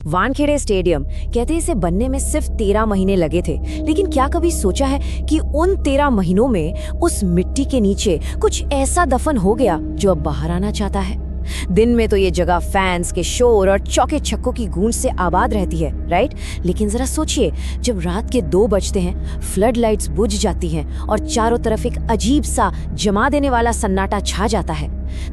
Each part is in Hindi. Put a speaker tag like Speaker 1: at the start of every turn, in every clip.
Speaker 1: वानखेड़े स्टेडियम कहते इसे बनने में सिर्फ 13 महीने लगे थे, लेकिन क्या कभी सोचा है कि उन 13 महीनों में उस मिट्टी के नीचे कुछ ऐसा दफन हो गया जो अब बाहर आना चाहता है। दिन में तो ये जगह फैंस के शोर और चौके छक्कों की गूंज से आबाद रहती है, राइट? लेकिन जरा सोचिए, जब रात के 2 बजते हैं, फ्लड लाइट्स बुझ जाती हैं और चारों तरफ एक अजीब सा जमा देने वाला सन्नाटा छा जाता है,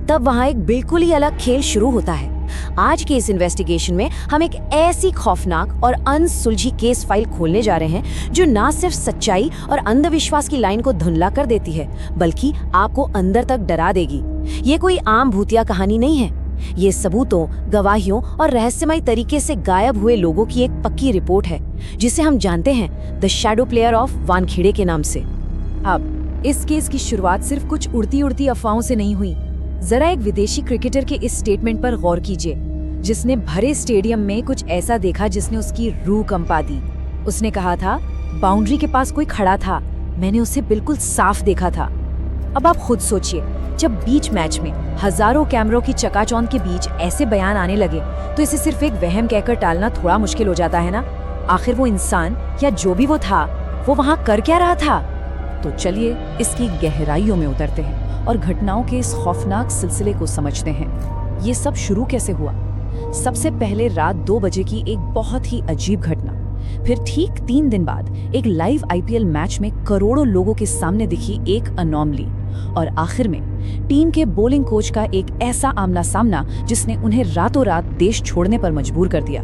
Speaker 1: तब वहां एक बिल्कुल ही अलग खेल शुरू होता है। आज के इस इन्वेस्टिगेशन में हम एक ऐसी खौफनाक और अनसुलझी केस फाइल खोलने जा रहे हैं जो ना सिर्फ सच्चाई और अंधविश्वास की लाइन को धुंधला कर देती है, बल्कि आपको अंदर तक डरा देगी। ये कोई आम भूतिया कहानी नहीं है, ये सबूतों, गवाहियों और रहस्यमय तरीके से गायब हुए लोगों की एक पक्की रिपोर्ट है, जिसे हम जानते हैं the shadow player of Wankhede के नाम से।
Speaker 2: अब इस केस की शुरुआत सिर्फ कुछ उड़ती उड़ती अफवाहों से नहीं हुई। जरा एक विदेशी क्रिकेटर के इस स्टेटमेंट पर गौर कीजिए, जिसने भरे स्टेडियम में कुछ ऐसा देखा जिसने उसकी रूह कंपा दी। उसने कहा था, बाउंड्री के पास कोई खड़ा था, मैंने उसे बिल्कुल साफ देखा था। अब आप खुद सोचिए, जब बीच मैच में हजारों कैमरों की चकाचौंध के बीच ऐसे बयान आने लगे तो इसे सिर्फ एक वहम कहकर टालना थोड़ा मुश्किल हो जाता है ना। आखिर वो इंसान या जो भी वो था, वो वहां कर क्या रहा था?
Speaker 3: तो चलिए इसकी गहराइयों में उतरते हैं और घटनाओं के इस खौफनाक सिलसिले को समझते हैं। ये सब शुरू कैसे हुआ? सबसे पहले रात 2 बजे की एक बहुत ही अजीब घटना, फिर ठीक 3 दिन बाद एक लाइव आईपीएल मैच में करोड़ों लोगों के सामने दिखी एक अनोमली, और आखिर में टीम के बॉलिंग कोच का एक ऐसा आमना सामना जिसने उन्हें रातों रात देश छोड़ने पर मजबूर कर दिया।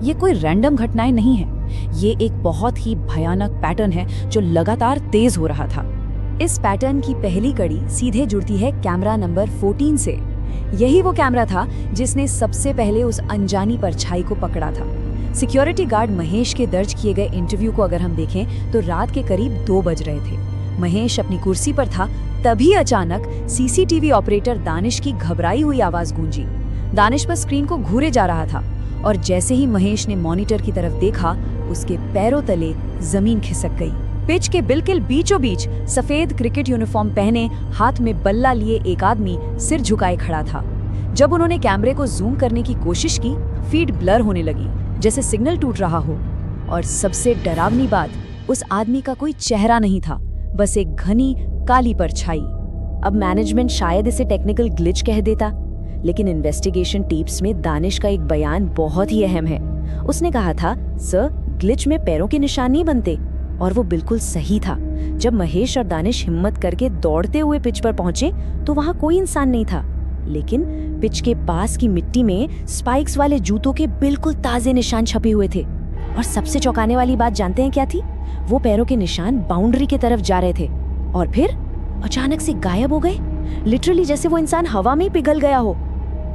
Speaker 3: ये कोई रैंडम घटनाएं नहीं है, ये एक बहुत ही भयानक पैटर्न है जो लगातार तेज हो रहा था।
Speaker 2: इस पैटर्न की पहली कड़ी सीधे जुड़ती है कैमरा नंबर 14 से। यही वो कैमरा था जिसने सबसे पहले उस अनजानी परछाई को पकड़ा था। सिक्योरिटी गार्ड महेश के दर्ज किए गए इंटरव्यू को अगर हम देखें तो रात के करीब 2 बज रहे थे। महेश अपनी कुर्सी पर था, तभी अचानक सीसीटीवी ऑपरेटर दानिश की घबराई हुई आवाज गूंजी। दानिश बस स्क्रीन को घूरे जा रहा था और जैसे ही महेश ने मॉनिटर की तरफ देखा, उसके पैरों तले जमीन खिसक गई। पिच के बिल्कुल बीचों बीच सफेद क्रिकेट यूनिफॉर्म पहने, हाथ में बल्ला लिए एक आदमी सिर झुकाए खड़ा था। जब उन्होंने कैमरे को जूम करने की कोशिश की, फीड ब्लर होने लगी, जैसे सिग्नल टूट रहा हो। और सबसे डरावनी बात, उस आदमी का कोई चेहरा नहीं था, बस एक घनी काली परछाई।
Speaker 1: अब मैनेजमेंट शायद इसे टेक्निकल ग्लिच कह देता, लेकिन इन्वेस्टिगेशन टिप्स में दानिश का एक बयान बहुत ही अहम है। उसने कहा था, सर, ग्लिच में पैरों के निशान नहीं बनते, और वो बिल्कुल सही था। जब महेश और दानिश हिम्मत करके दौड़ते हुए पिच पर पहुंचे तो वहां कोई इंसान नहीं था, लेकिन पिच के पास की मिट्टी में स्पाइक्स वाले जूतों के बिल्कुल ताजे निशान छपे हुए थे। और सबसे चौंकाने वाली बात जानते हैं क्या थी? वो पैरों के निशान बाउंड्री की तरफ जा रहे थे और फिर अचानक से गायब हो गए, लिटरली जैसे वो इंसान हवा में पिघल गया हो।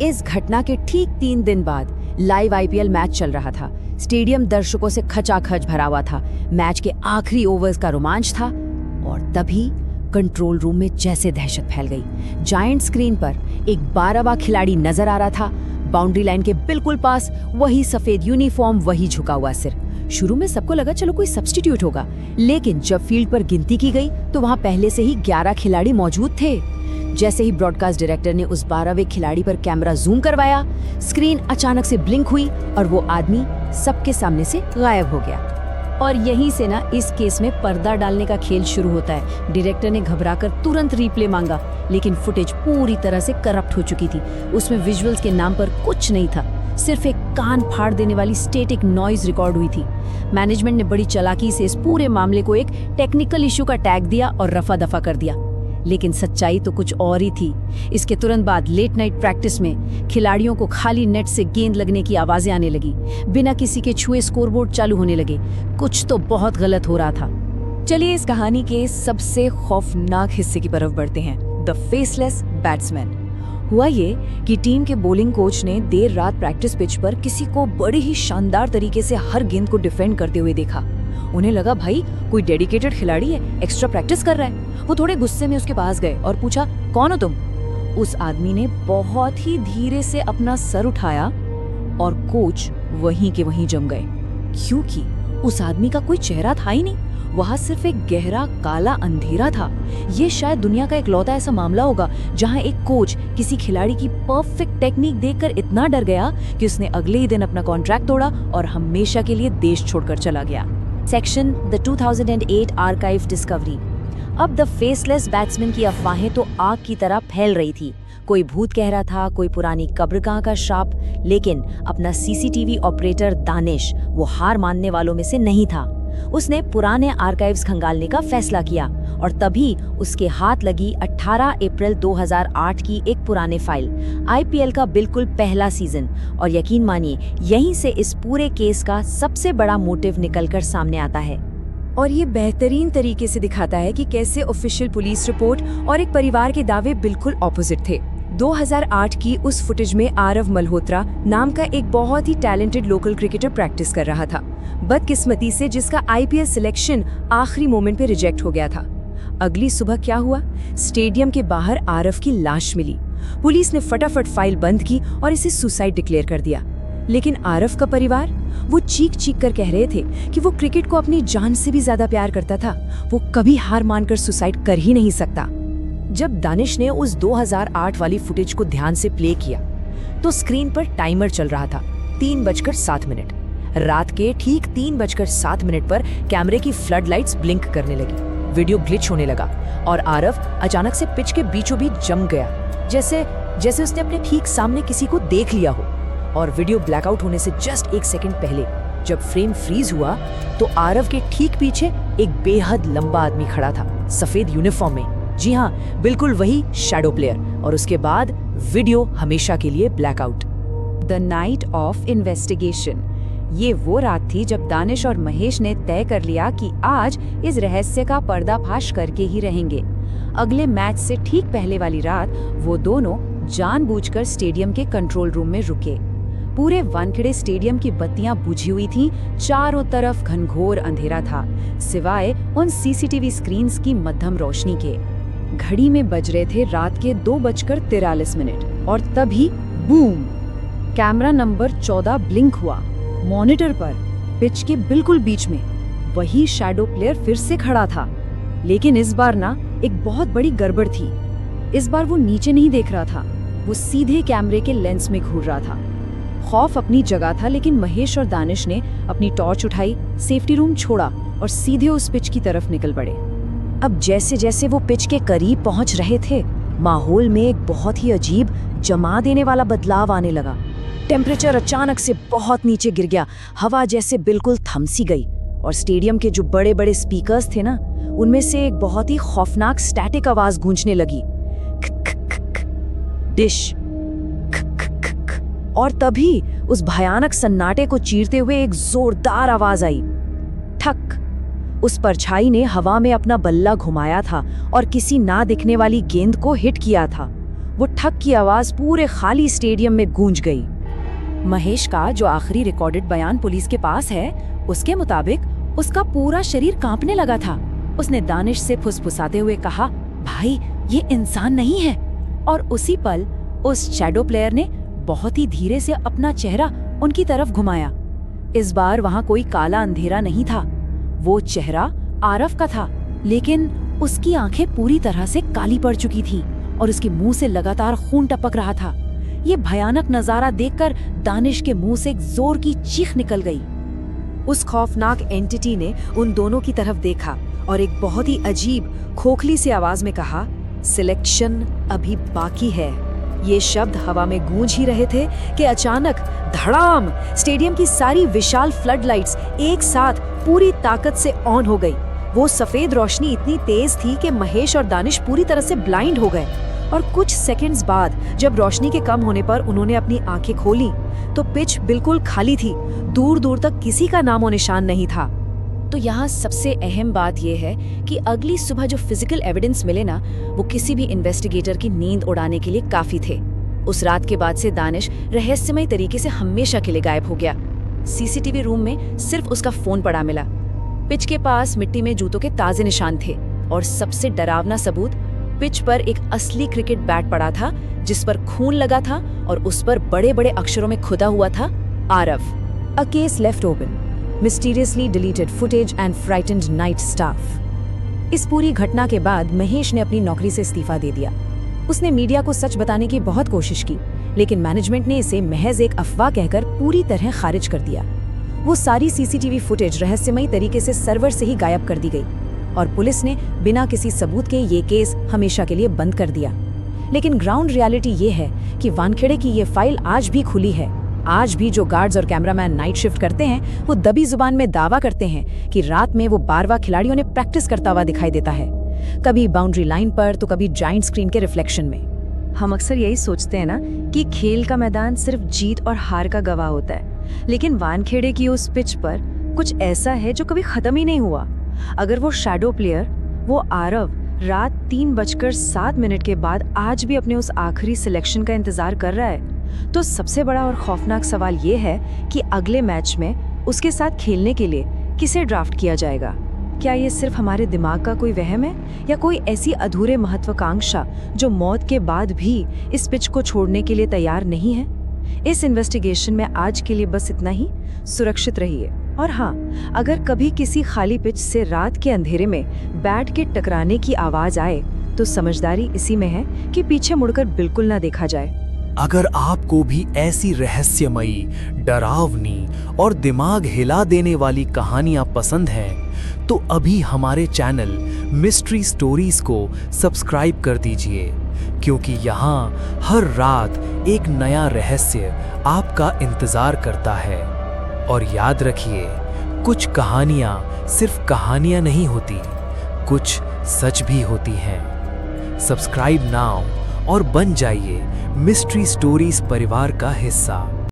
Speaker 2: इस घटना के ठीक 3 दिन बाद लाइव आईपीएल मैच चल रहा था। स्टेडियम दर्शकों से खचाखच भरा हुआ था। मैच के आखिरी ओवर्स का रोमांच था और तभी कंट्रोल रूम में जैसे दहशत फैल गई। जायंट स्क्रीन पर एक 12वां खिलाड़ी नजर आ रहा था, बाउंड्री लाइन के बिल्कुल पास, वही सफेद यूनिफॉर्म, वही झुका हुआ सिर। शुरू में सबको लगा चलो कोई सब्स्टिट्यूट होगा, लेकिन जब फील्ड पर गिनती की गई तो वहां पहले से ही 11 खिलाड़ी मौजूद थे। जैसे ही ब्रॉडकास्ट डायरेक्टर ने उस 12वें खिलाड़ी पर कैमरा जूम करवाया, स्क्रीन अचानक से ब्लिंक हुई और वो आदमी सबके सामने से गायब हो गया। और यहीं से ना इस केस में पर्दा डालने का खेल शुरू होता है। डायरेक्टर ने घबराकर तुरंत रिप्ले मांगा, लेकिन फुटेज पूरी तरह से करप्ट हो चुकी थी। उसमें विजुअल्स के नाम पर कुछ नहीं था, सिर्फ एक कान फाड़ देने वाली स्टैटिक नॉइज रिकॉर्ड हुई थी। मैनेजमेंट ने बड़ी चालाकी से इस पूरे मामले को एक टेक्निकल इशू का टैग दिया और रफा दफा कर दिया, लेकिन सच्चाई तो कुछ और ही थी। इसके तुरंत बाद लेट नाइट प्रैक्टिस में खिलाड़ियों को खाली नेट से गेंद लगने की आवाजें आने लगी, बिना किसी के छुए स्कोरबोर्ड चालू होने लगे। कुछ तो बहुत गलत हो रहा था। चलिए इस कहानी के सबसे खौफनाक हिस्से की तरफ बढ़ते हैं, द फेसलेस बैट्समैन। हुआ ये कि टीम के बॉलिंग कोच ने देर रात प्रैक्टिस पिच पर किसी को बड़े ही शानदार तरीके से हर गेंद को डिफेंड करते हुए देखा। उन्हें लगा भाई कोई डेडिकेटेड खिलाड़ी है, एक्स्ट्रा प्रैक्टिस कर रहा है। वो थोड़े गुस्से में उसके पास गए और पूछा, कौन हो तुम? उस आदमी ने बहुत ही धीरे से अपना सर उठाया और कोच वहीं के वहीं जम गए, क्योंकि
Speaker 3: उस आदमी का कोई चेहरा था ही नहीं, वहाँ सिर्फ एक गहरा काला अंधेरा था। ये शायद दुनिया का इकलौता ऐसा मामला होगा जहाँ एक कोच किसी खिलाड़ी की परफेक्ट टेक्निक देखकर इतना डर गया कि उसने अगले ही दिन अपना कॉन्ट्रैक्ट तोड़ा और हमेशा के लिए देश छोड़कर चला गया।
Speaker 1: Section the 2008 archive discovery. अब द फेसलेस बैट्समैन की अफवाहें तो आग की तरह फैल रही थी। कोई भूत कह रहा था, कोई पुरानी कब्रगाह का श्राप, लेकिन अपना सीसीटीवी ऑपरेटर दानिश वो हार मानने वालों में से नहीं था। उसने पुराने आर्काइव्स खंगालने का फैसला किया और तभी उसके हाथ लगी 18 अप्रैल 2008 की एक पुराने फाइल, आईपीएल का बिल्कुल पहला सीजन। और यकीन मानिए, यहीं से इस पूरे केस का सबसे बड़ा मोटिव निकलकर सामने आता है।
Speaker 2: और ये बेहतरीन तरीके से दिखाता है कि कैसे ऑफिशियल पुलिस रिपोर्ट और एक परिवार के दावे बिल्कुल ऑपोजिट थे। 2008 की उस फुटेज में आरव मल्होत्रा नाम का एक बहुत ही टैलेंटेड लोकल क्रिकेटर प्रैक्टिस कर रहा था, बदकिस्मती से जिसका आईपीएल सिलेक्शन आखिरी मोमेंट पे रिजेक्ट हो गया था। अगली सुबह क्या हुआ? स्टेडियम के बाहर आरव की लाश मिली। पुलिस ने फटाफट फाइल बंद की और इसे सुसाइड डिक्लेयर कर दिया। लेकिन आरव का परिवार, वो चीख चीख कर कह रहे थे कि वो क्रिकेट को अपनी जान से भी ज्यादा प्यार करता था, वो कभी हार मानकर सुसाइड कर ही नहीं सकता।
Speaker 1: जब दानिश ने उस 2008 वाली फुटेज को ध्यान से प्ले किया तो स्क्रीन पर टाइमर चल रहा था, 3:07। रात के ठीक 3:07 पर कैमरे की फ्लड लाइट्स ब्लिंक करने लगी, वीडियो ग्लिच होने लगा और आरव अचानक से पिच के बीचों बीच जम गया, जैसे उसने अपने ठीक सामने किसी को देख लिया हो। और वीडियो ब्लैकआउट होने से जस्ट 1 सेकंड पहले जब फ्रेम फ्रीज हुआ तो आरव के ठीक पीछे एक बेहद लंबा आदमी खड़ा था, सफेद यूनिफॉर्म में। जी हाँ, बिल्कुल वही शैडो प्लेयर। और उसके बाद वीडियो हमेशा के लिए blackout.
Speaker 2: The night of investigation. ये वो रात थी जब दानिश और महेश ने तय कर लिया कि आज इस रहस्य का पर्दाफाश करके ही रहेंगे। अगले मैच से ठीक पहले वाली रात वो दोनों जानबूझकर स्टेडियम के कंट्रोल रूम में रुके। पूरे वानखेड़े स्टेडियम की बत्तियां बुझी हुई थीं, चारों तरफ घनघोर अंधेरा था, सिवाय उन सीसीटीवी स्क्रीन्स की मध्यम रोशनी के। घड़ी में बज रहे थे रात के 2:43 और तभी बूम, कैमरा नंबर 14 ब्लिंक हुआ। मॉनिटर पर पिच के बिल्कुल बीच में वही शैडो प्लेयर फिर से खड़ा था, लेकिन इस बार ना एक बहुत बड़ी गड़बड़ थी। इस बार वो नीचे नहीं देख रहा था, वो सीधे कैमरे के लेंस में घूर रहा था। खौफ अपनी जगह था, लेकिन महेश और दानिश ने अपनी टॉर्च उठाई, सेफ्टी रूम छोड़ा और सीधे उस पिच की तरफ निकल पड़े।
Speaker 1: अब जैसे जैसे वो पिच के करीब पहुंच रहे थे, माहौल में एक बहुत ही अजीब, जमा देने वाला बदलाव आने लगा। टेम्परेचर अचानक से बहुत नीचे गिर गया, हवा जैसे बिल्कुल थम सी गई और स्टेडियम के जो बड़े बड़े स्पीकर्स थे ना, उनमें से एक बहुत ही खौफनाक स्टैटिक आवाज गूंजने लगी, डिश। और तभी उस भयानक सन्नाटे को चीरते हुए एक जोरदार आवाज आई, ठक। उस परछाई ने हवा में अपना बल्ला घुमाया था और किसी ना दिखने वाली गेंद को हिट किया था। वो ठक की आवाज पूरे खाली स्टेडियम में गूंज गई।
Speaker 3: महेश का जो आखिरी रिकॉर्डेड बयान पुलिस के पास है, उसके मुताबिक उसका पूरा शरीर कांपने लगा था। उसने दानिश से फुसफुसाते हुए कहा, भाई ये इंसान नहीं है। और उसी पल उस शैडो प्लेयर ने बहुत ही धीरे से अपना चेहरा उनकी तरफ घुमाया। इस बार वहां कोई काला अंधेरा नहीं था, वो चेहरा आरव का था, लेकिन उसकी आंखें पूरी तरह से काली पड़ चुकी थीं और उसके मुंह से लगातार खून टपक रहा था। ये भयानक नजारा देखकर दानिश के मुंह से एक जोर की चीख निकल गई।
Speaker 1: उस खौफनाक एंटिटी ने उन दोनों की तरफ देखा और एक बहुत ही अजीब, खोखली सी आवाज में कहा, सिलेक्शन अभी बाकी है। ये शब्द हवा में गूंज ही रहे थे कि अचानक धड़ाम, स्टेडियम की सारी विशाल फ्लड लाइट्स एक साथ पूरी ताकत से ऑन हो गई। वो सफेद रोशनी इतनी तेज थी कि महेश और दानिश पूरी तरह से ब्लाइंड हो गए। और कुछ सेकंड्स बाद जब रोशनी के कम होने पर उन्होंने अपनी आंखें खोली तो पिच बिल्कुल खाली थी, दूर दूर तक किसी का नामो निशान नहीं था।
Speaker 3: तो यहाँ सबसे अहम बात यह है कि अगली सुबह जो फिजिकल एविडेंस मिले ना, वो किसी भी इन्वेस्टिगेटर की नींद उड़ाने के लिए काफी थे। उस रात के बाद से दानिश रहस्यमय तरीके से हमेशा के लिए गायब हो गया। सीसीटीवी रूम में सिर्फ उसका फोन पड़ा मिला। पिच के पास मिट्टी में जूतों के ताजे निशान थे और सबसे डरावना सबूत, पिच पर एक असली क्रिकेट बैट पड़ा था जिस पर खून लगा था और उस पर बड़े बड़े अक्षरों में खुदा हुआ था, Aarav.
Speaker 2: A case left open.
Speaker 1: Mysteriously deleted footage and frightened night staff. इस पूरी घटना के बाद महेश ने अपनी नौकरी से इस्तीफा दे दिया। उसने मीडिया को सच बताने की बहुत कोशिश की, लेकिन मैनेजमेंट ने इसे महज एक अफवाह कहकर पूरी तरह खारिज कर दिया। वो सारी सीसीटीवी फुटेज रहस्यमयी तरीके से सर्वर से ही गायब कर दी गई और पुलिस ने बिना किसी सबूत के ये केस हमेशा के लिए बंद कर दिया। लेकिन ग्राउंड रियलिटी ये है कि वानखेड़े की ये फाइल आज भी खुली है। आज भी जो गार्ड्स और कैमरामैन नाइट शिफ्ट करते हैं वो दबी जुबान में दावा करते हैं कि रात में वो बारवा खिलाड़ियों ने प्रैक्टिस करता हुआ दिखाई देता है, कभी बाउंड्री लाइन पर तो कभी जाइंट स्क्रीन के रिफ्लेक्शन में।
Speaker 3: हम अक्सर यही सोचते हैं ना कि खेल का मैदान सिर्फ जीत और हार का गवाह होता है, लेकिन वानखेड़े की उस पिच पर कुछ ऐसा है जो कभी खत्म ही नहीं हुआ। अगर वो शैडो प्लेयर, वो आरव, रात 3:07 के बाद आज भी अपने उस आखिरी सिलेक्शन का इंतजार कर रहा है, तो सबसे बड़ा और खौफनाक सवाल ये है कि अगले मैच में उसके साथ खेलने के लिए किसे ड्राफ्ट किया जाएगा। क्या ये सिर्फ हमारे दिमाग का कोई वहम है या कोई ऐसी अधूरे महत्वाकांक्षा जो मौत के बाद भी इस पिच को छोड़ने के लिए तैयार नहीं है? इस इन्वेस्टिगेशन में आज के लिए बस इतना ही। सुरक्षित रहिए और हाँ, अगर कभी किसी खाली पिच से रात के अंधेरे में बैट के टकराने की आवाज आए तो समझदारी इसी में है कि पीछे मुड़कर बिल्कुल ना देखा जाए।
Speaker 4: अगर आपको भी ऐसी रहस्यमयी, डरावनी और दिमाग हिला देने वाली कहानियां पसंद हैं, तो अभी हमारे चैनल मिस्ट्री स्टोरीज को सब्सक्राइब कर दीजिए, क्योंकि यहाँ हर रात एक नया रहस्य आपका इंतजार करता है। और याद रखिए, कुछ कहानियां सिर्फ कहानियां नहीं होती, कुछ सच भी होती हैं। सब्सक्राइब नाउ और बन जाइए मिस्ट्री स्टोरीज परिवार का हिस्सा।